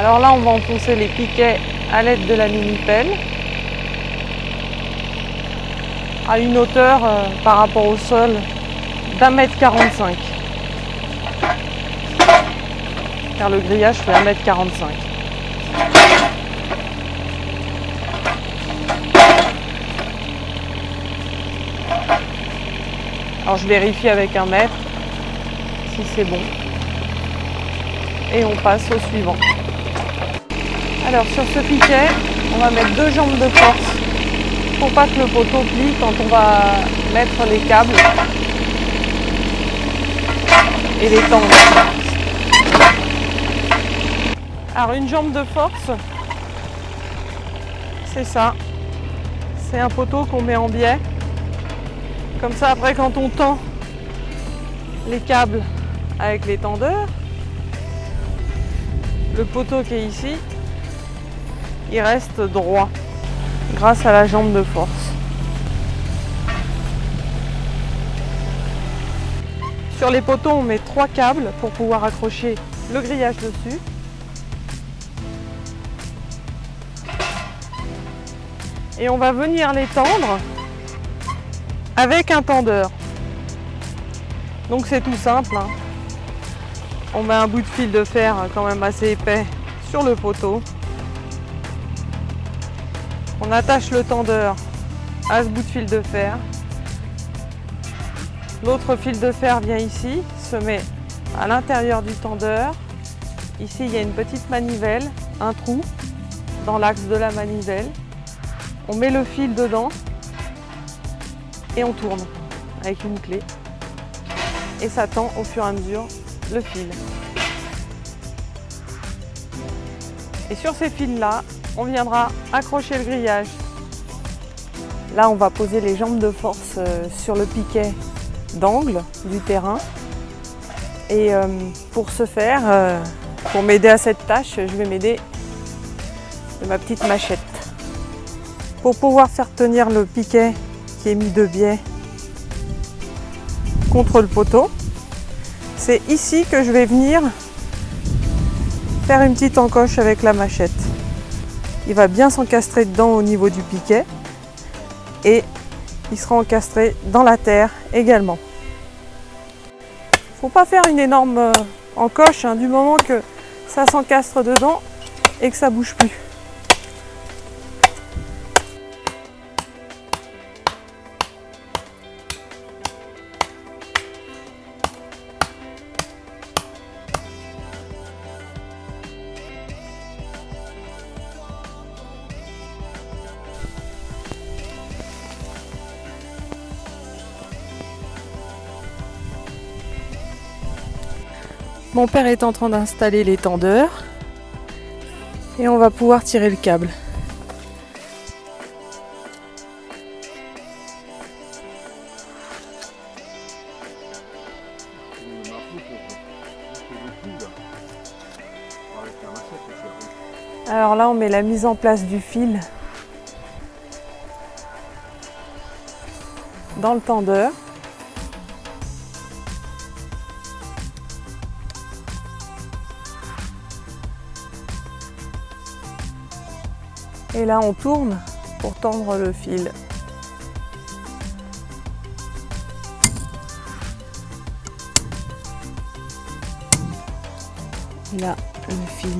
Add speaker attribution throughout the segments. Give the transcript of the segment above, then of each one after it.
Speaker 1: Alors là, on va enfoncer les piquets à l'aide de la mini-pelle à une hauteur par rapport au sol d'1,45 m. Car le grillage fait 1,45 m. Alors je vérifie avec un mètre si c'est bon. Et on passe au suivant. Alors sur ce piquet, on va mettre 2 jambes de force pour pas que le poteau plie quand on va mettre les câbles et les tendre. Alors une jambe de force, c'est ça. C'est un poteau qu'on met en biais. Comme ça après quand on tend les câbles avec les tendeurs, le poteau qui est ici, il reste droit grâce à la jambe de force. Sur les poteaux, on met 3 câbles pour pouvoir accrocher le grillage dessus. Et on va venir les tendre avec un tendeur. Donc c'est tout simple, hein. On met un bout de fil de fer quand même assez épais sur le poteau. On attache le tendeur à ce bout de fil de fer. L'autre fil de fer vient ici, se met à l'intérieur du tendeur. Ici, il y a une petite manivelle, un trou dans l'axe de la manivelle. On met le fil dedans et on tourne avec une clé. Et ça tend au fur et à mesure le fil. Et sur ces fils-là, on viendra accrocher le grillage. Là, on va poser les jambes de force sur le piquet d'angle du terrain. Et pour ce faire, pour m'aider à cette tâche, je vais m'aider de ma petite machette. Pour pouvoir faire tenir le piquet qui est mis de biais contre le poteau, c'est ici que je vais venir faire une petite encoche avec la machette. Il va bien s'encastrer dedans au niveau du piquet et il sera encastré dans la terre également. Faut pas faire une énorme encoche hein, du moment que ça s'encastre dedans et que ça bouge plus. Mon père est en train d'installer les tendeurs et on va pouvoir tirer le câble. Alors là, on met la mise en place du fil dans le tendeur. Et là, on tourne pour tendre le fil. Là, le fil,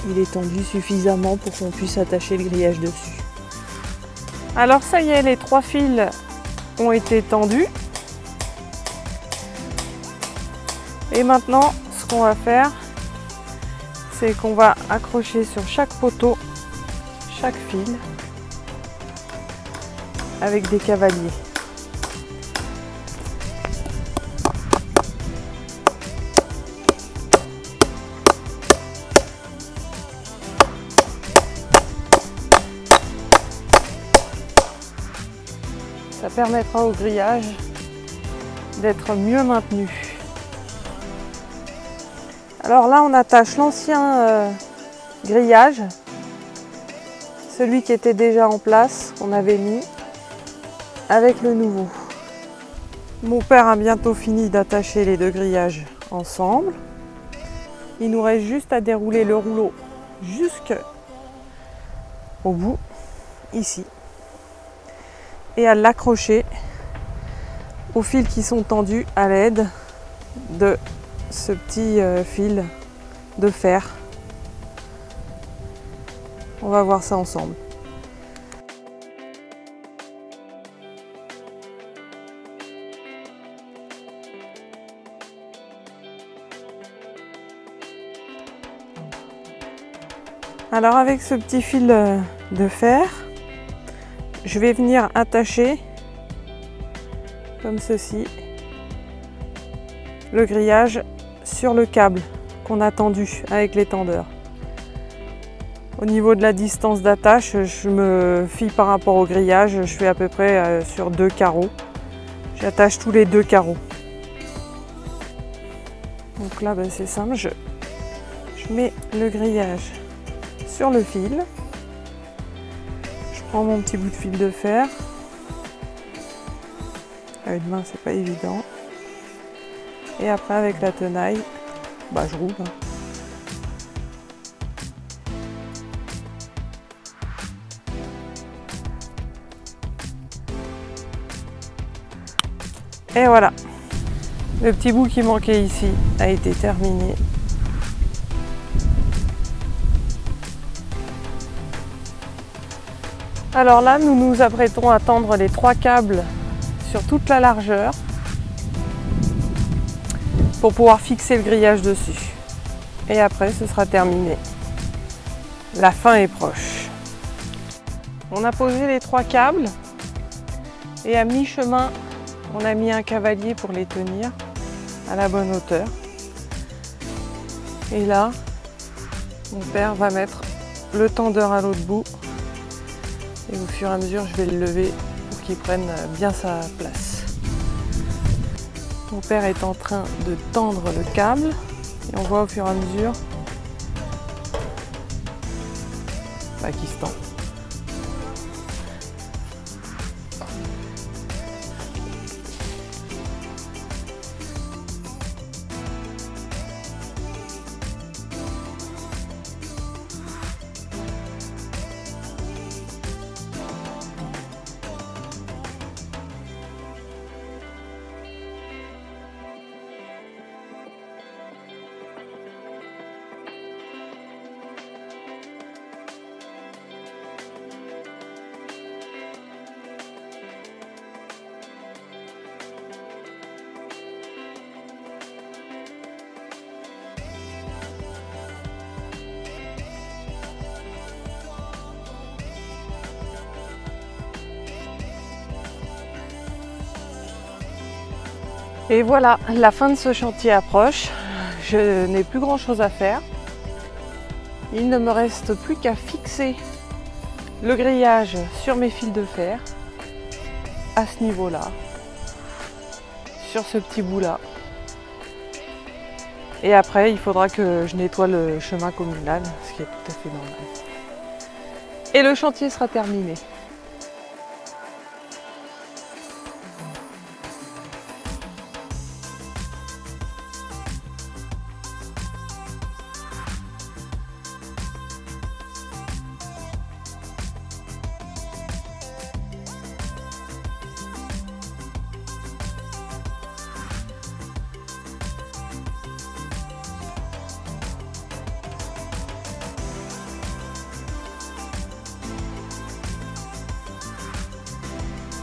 Speaker 1: il est tendu suffisamment pour qu'on puisse attacher le grillage dessus. Alors ça y est, les 3 fils ont été tendus. Et maintenant, ce qu'on va faire, c'est qu'on va accrocher sur chaque poteau chaque fil avec des cavaliers. Ça permettra au grillage d'être mieux maintenu. Alors là, on attache l'ancien grillage, celui qui était déjà en place, qu'on avait mis, avec le nouveau. Mon père a bientôt fini d'attacher les 2 grillages ensemble. Il nous reste juste à dérouler le rouleau jusqu'au bout, ici, et à l'accrocher aux fils qui sont tendus à l'aide de ce petit fil de fer. On va voir ça ensemble. Alors avec ce petit fil de fer, je vais venir attacher comme ceci le grillage sur le câble qu'on a tendu avec les tendeurs. Au niveau de la distance d'attache, je me fie par rapport au grillage, je fais à peu près sur 2 carreaux. J'attache tous les 2 carreaux. Donc là c'est simple, je mets le grillage sur le fil. Je prends mon petit bout de fil de fer. À une main, c'est pas évident. Et après, avec la tenaille, je roule. Et voilà. Le petit bout qui manquait ici a été terminé. Alors là, nous nous apprêtons à tendre les 3 câbles sur toute la largeur pour pouvoir fixer le grillage dessus. Et après, ce sera terminé. La fin est proche. On a posé les 3 câbles et à mi-chemin, on a mis un cavalier pour les tenir à la bonne hauteur. Et là, mon père va mettre le tendeur à l'autre bout. Et au fur et à mesure, je vais le lever pour qu'il prenne bien sa place. Mon père est en train de tendre le câble et on voit au fur et à mesure qu'il se tend. Et voilà, la fin de ce chantier approche. Je n'ai plus grand chose à faire. Il ne me reste plus qu'à fixer le grillage sur mes fils de fer à ce niveau-là, sur ce petit bout-là. Et après, il faudra que je nettoie le chemin communal, ce qui est tout à fait normal. Et le chantier sera terminé.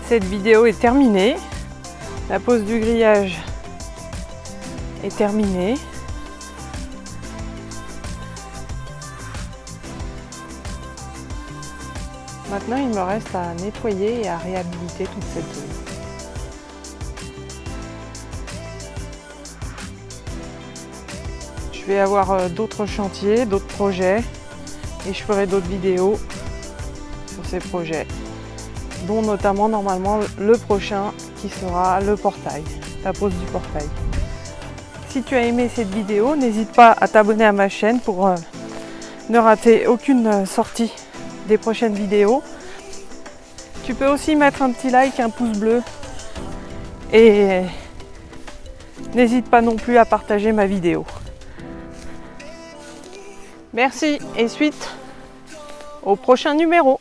Speaker 1: Cette vidéo est terminée. La pose du grillage est terminée. Maintenant, il me reste à nettoyer et à réhabiliter toute cette zone. Je vais avoir d'autres chantiers, d'autres projets et je ferai d'autres vidéos sur ces projets, dont notamment normalement le prochain qui sera le portail, la pose du portail. Si tu as aimé cette vidéo, n'hésite pas à t'abonner à ma chaîne pour ne rater aucune sortie des prochaines vidéos. Tu peux aussi mettre un petit like, un pouce bleu et n'hésite pas non plus à partager ma vidéo. Merci et suite au prochain numéro.